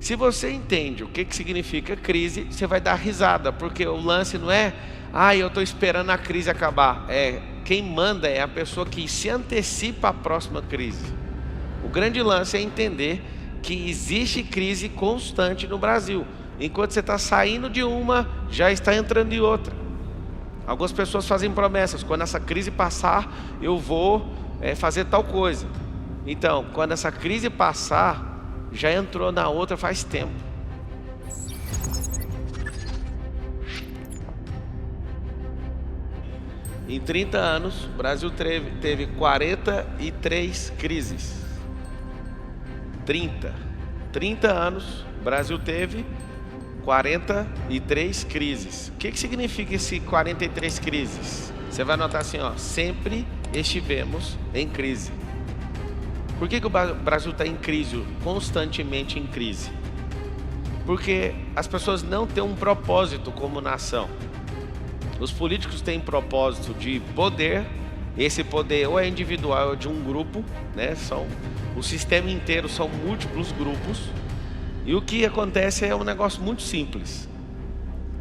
Se você entende o que significa crise, você vai dar risada, porque o lance não é, eu estou esperando a crise acabar. Quem manda é a pessoa que se antecipa à próxima crise. O grande lance é entender que existe crise constante no Brasil. Enquanto você está saindo de uma, já está entrando em outra. Algumas pessoas fazem promessas: quando essa crise passar, eu vou fazer tal coisa. Então, quando essa crise passar, já entrou na outra faz tempo. Em 30 anos, o Brasil teve 43 crises. 30 anos, o Brasil teve 43 crises. O que significa esse 43 crises? Você vai notar assim, sempre estivemos em crise. Por que o Brasil está em crise, constantemente em crise? Porque as pessoas não têm um propósito como nação. Os políticos têm propósito de poder. Esse poder ou é individual ou de um grupo, né? O sistema inteiro são múltiplos grupos. E o que acontece é um negócio muito simples.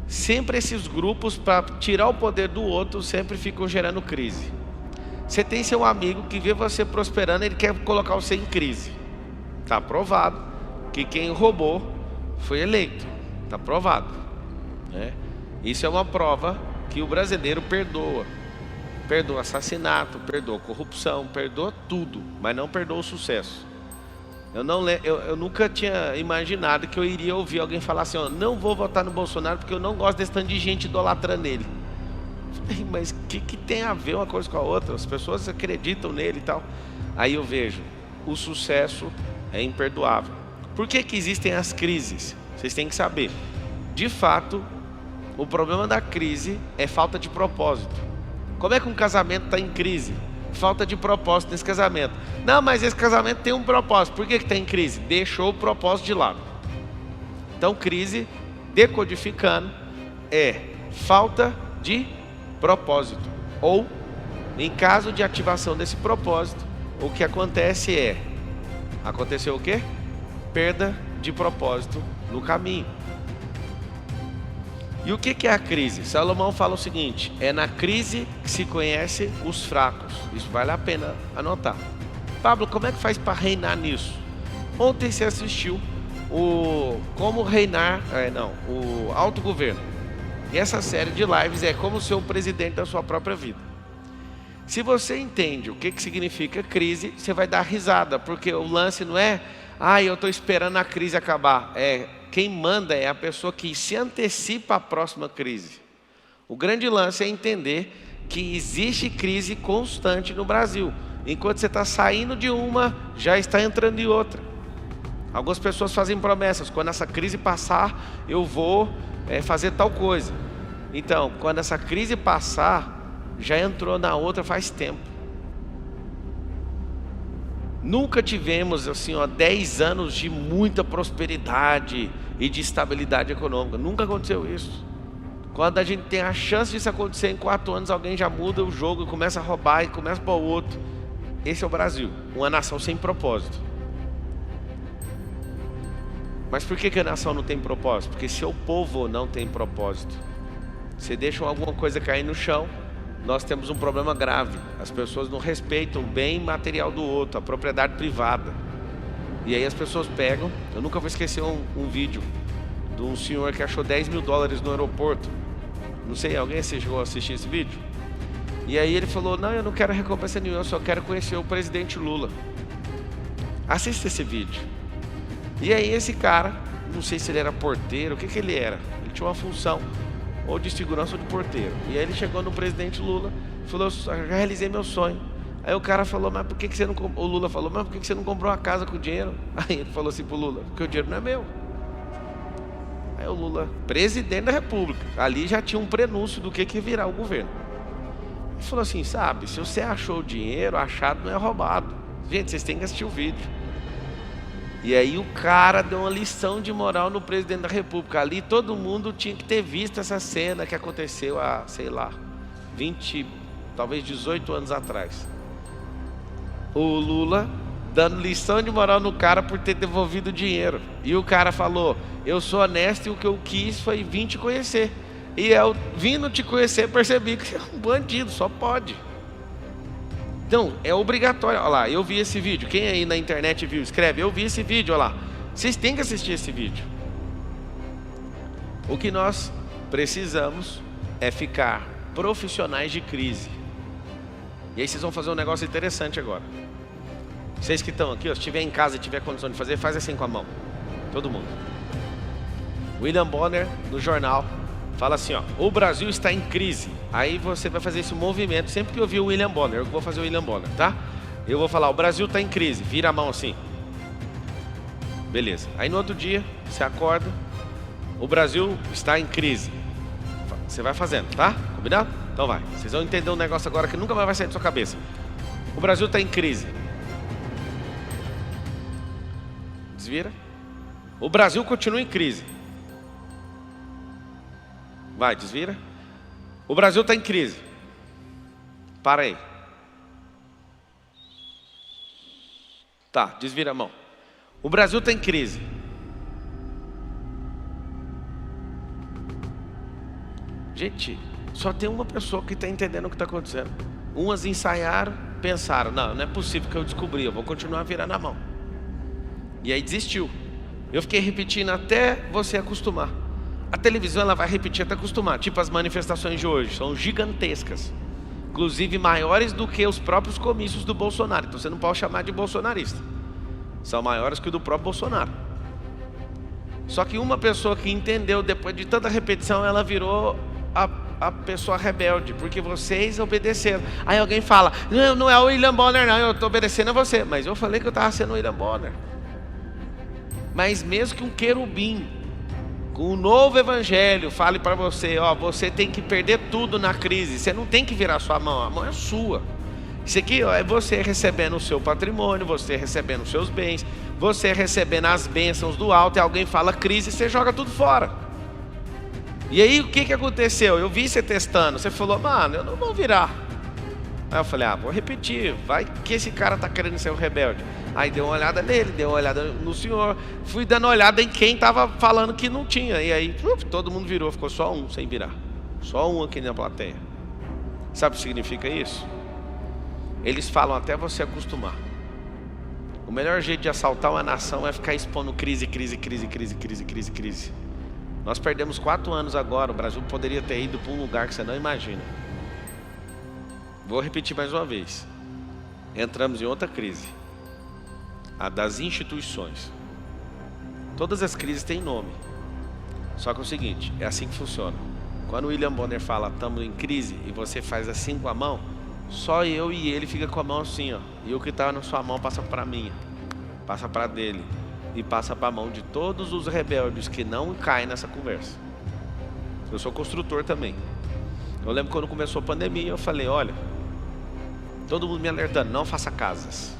Sempre esses grupos, para tirar o poder do outro, sempre ficam gerando crise. Você tem seu amigo que vê você prosperando, ele quer colocar você em crise. Está provado que quem roubou foi eleito. Está provado, né? Isso é uma prova que o brasileiro perdoa. Perdoa assassinato, perdoa corrupção, perdoa tudo, mas não perdoa o sucesso. Eu nunca tinha imaginado que eu iria ouvir alguém falar assim: não vou votar no Bolsonaro porque eu não gosto desse tanto de gente idolatrando ele. Mas o que tem a ver uma coisa com a outra? As pessoas acreditam nele e tal. Aí eu vejo, o sucesso é imperdoável. Por que existem as crises? Vocês têm que saber. De fato, o problema da crise é falta de propósito. Como é que um casamento está em crise? Falta de propósito nesse casamento. Não, mas esse casamento tem um propósito. Por que está em crise? Deixou o propósito de lado. Então, crise, decodificando, é falta de propósito. Ou, em caso de ativação desse propósito, o que acontece aconteceu o quê? Perda de propósito no caminho. E o que é a crise? Salomão fala o seguinte: é na crise que se conhece os fracos. Isso vale a pena anotar. Pablo, como é que faz para reinar nisso? Ontem você assistiu o autogoverno. E essa série de lives é como ser o presidente da sua própria vida. Se você entende o que significa crise, você vai dar risada, porque o lance não é, eu estou esperando a crise acabar. Quem manda é a pessoa que se antecipa à próxima crise. O grande lance é entender que existe crise constante no Brasil. Enquanto você está saindo de uma, já está entrando em outra. Algumas pessoas fazem promessas: quando essa crise passar, eu vou fazer tal coisa. Então, quando essa crise passar, já entrou na outra faz tempo. Nunca tivemos 10 anos de muita prosperidade e de estabilidade econômica. Nunca aconteceu isso. Quando a gente tem a chance disso acontecer, em 4 anos alguém já muda o jogo e começa a roubar e começa para o outro. Esse é o Brasil, uma nação sem propósito. Mas por que a nação não tem propósito? Porque seu povo não tem propósito. Você deixa alguma coisa cair no chão, nós temos um problema grave. As pessoas não respeitam o bem material do outro, a propriedade privada. E aí as pessoas pegam. Eu nunca vou esquecer um vídeo de um senhor que achou $10 mil no aeroporto. Não sei, alguém chegou a assistir esse vídeo? E aí ele falou: não, eu não quero recompensa nenhuma, eu só quero conhecer o presidente Lula. Assista esse vídeo. E aí esse cara, não sei se ele era porteiro, o que ele era? Ele tinha uma função ou de segurança ou de porteiro. E aí ele chegou no presidente Lula e falou: eu já realizei meu sonho. Aí o cara falou: mas por que você não comprou? O Lula falou: mas por que você não comprou uma casa com dinheiro? Aí ele falou assim pro Lula: porque o dinheiro não é meu. Aí o Lula, presidente da República, ali já tinha um prenúncio do que ia virar o governo. Ele falou assim: sabe, se você achou o dinheiro, achado não é roubado. Gente, vocês têm que assistir o vídeo. E aí o cara deu uma lição de moral no presidente da República. Ali todo mundo tinha que ter visto essa cena que aconteceu há, 20, talvez 18 anos atrás. O Lula dando lição de moral no cara por ter devolvido o dinheiro. E o cara falou: eu sou honesto e o que eu quis foi vir te conhecer. E eu, vindo te conhecer, percebi que você é um bandido, só pode. Então, é obrigatório. Olha lá, eu vi esse vídeo. Quem aí na internet viu, escreve: eu vi esse vídeo, olha lá. Vocês têm que assistir esse vídeo. O que nós precisamos é ficar profissionais de crise. E aí vocês vão fazer um negócio interessante agora. Vocês que estão aqui, ó, se estiver em casa e tiver condição de fazer, faz assim com a mão. Todo mundo. William Bonner, no jornal, fala assim, ó: o Brasil está em crise. Aí você vai fazer esse movimento. Sempre que eu ouvir o William Bonner, eu vou fazer o William Bonner, tá? Eu vou falar: o Brasil está em crise. Vira a mão assim. Beleza. Aí no outro dia, você acorda: o Brasil está em crise. Você vai fazendo, tá? Combinado? Então vai. Vocês vão entender um negócio agora que nunca mais vai sair da sua cabeça. O Brasil está em crise. Desvira. O Brasil continua em crise. Vai, desvira. O Brasil está em crise. Para aí. Tá, desvira a mão. O Brasil está em crise. Gente, só tem uma pessoa que está entendendo o que está acontecendo. Umas ensaiaram, pensaram: não, não é possível que eu descobri, eu vou continuar virando a mão. E aí desistiu. Eu fiquei repetindo até você acostumar. A televisão, ela vai repetir até acostumar. Tipo as manifestações de hoje, são gigantescas. Inclusive maiores do que os próprios comícios do Bolsonaro. Então você não pode chamar de bolsonarista. São maiores que o do próprio Bolsonaro. Só que uma pessoa que entendeu, depois de tanta repetição, ela virou a pessoa rebelde, porque vocês obedeceram. Aí alguém fala: não é o William Bonner não, eu estou obedecendo a você. Mas eu falei que eu estava sendo o William Bonner. Mas mesmo que um querubim com um novo evangelho fale para você: ó, você tem que perder tudo na crise, você não tem que virar sua mão, a mão é sua. Isso aqui, ó, é você recebendo o seu patrimônio, você recebendo os seus bens, você recebendo as bênçãos do alto. E alguém fala crise, você joga tudo fora. E aí o que aconteceu? Eu vi você testando, você falou: mano, eu não vou virar. Aí eu falei: vou repetir, vai que esse cara está querendo ser um rebelde. Aí deu uma olhada nele, deu uma olhada no senhor, fui dando uma olhada em quem estava falando que não tinha. E aí todo mundo virou, ficou só um sem virar. Só um aqui na plateia. Sabe o que significa isso? Eles falam até você acostumar. O melhor jeito de assaltar uma nação é ficar expondo crise. Nós perdemos 4 anos agora. O Brasil poderia ter ido para um lugar que você não imagina. Vou repetir mais uma vez. Entramos em outra crise, a das instituições. Todas as crises têm nome. Só que é o seguinte, é assim que funciona. Quando o William Bonner fala: estamos em crise, e você faz assim com a mão, só eu e ele fica com a mão assim, ó. E o que está na sua mão passa para minha, passa para dele, e passa para a mão de todos os rebeldes que não caem nessa conversa. Eu sou construtor também. Eu lembro quando começou a pandemia, eu falei: olha, todo mundo me alertando: não faça casas,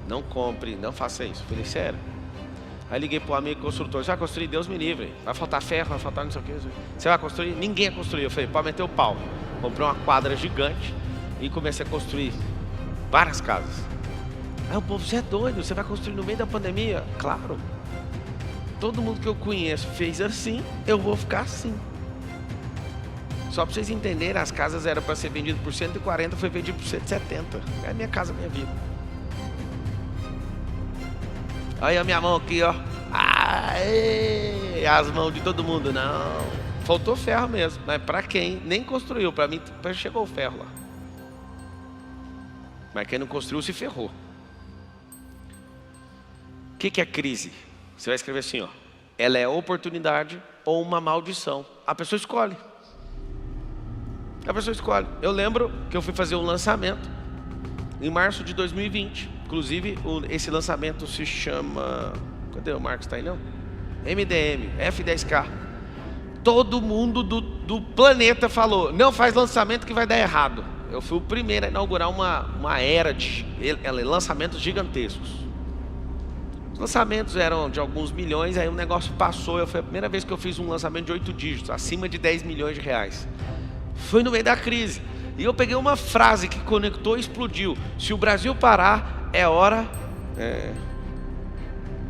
não compre, não faça isso. Eu falei: sério? Aí liguei para o amigo construtor: você vai construir? Deus me livre, vai faltar ferro, vai faltar não sei o que. Você vai construir? Ninguém ia construir. Eu falei: pode meter o pau. Comprei uma quadra gigante e comecei a construir várias casas. Aí o povo: você é doido, você vai construir no meio da pandemia? Claro. Todo mundo que eu conheço fez assim, eu vou ficar assim. Só para vocês entenderem, as casas eram para ser vendidas por 140, foi vendido por 170. É a minha casa, minha vida. Aí a minha mão aqui, ó. Aê, as mãos de todo mundo. Não, faltou ferro mesmo. Mas para quem nem construiu, para mim chegou o ferro lá. Mas quem não construiu se ferrou. O que é crise? Você vai escrever assim, ó: ela é oportunidade ou uma maldição. A pessoa escolhe. A pessoa escolhe. Eu lembro que eu fui fazer um lançamento em março de 2020. Inclusive, esse lançamento se chama... Cadê o Marcos? Está aí não? MDM, F10K. Todo mundo do planeta falou: não faz lançamento que vai dar errado. Eu fui o primeiro a inaugurar uma era de lançamentos gigantescos. Os lançamentos eram de alguns milhões, aí o negócio passou. Foi a primeira vez que eu fiz um lançamento de 8 dígitos, acima de 10 milhões de reais. Foi no meio da crise. E eu peguei uma frase que conectou e explodiu: se o Brasil parar, é hora.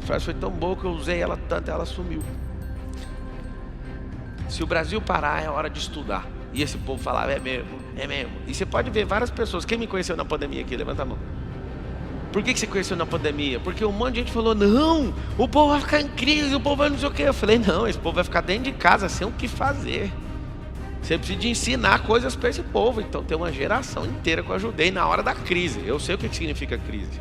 A frase foi tão boa que eu usei ela tanto, ela sumiu. Se o Brasil parar, é hora de estudar. E esse povo falava, é mesmo, é mesmo. E você pode ver várias pessoas. Quem me conheceu na pandemia aqui? Levanta a mão. Por que você conheceu na pandemia? Porque um monte de gente falou, não, o povo vai ficar em crise, o povo vai não sei o quê. Eu falei, não, esse povo vai ficar dentro de casa sem o que fazer. Você precisa de ensinar coisas para esse povo. Então tem uma geração inteira que eu ajudei na hora da crise. Eu sei o que significa crise.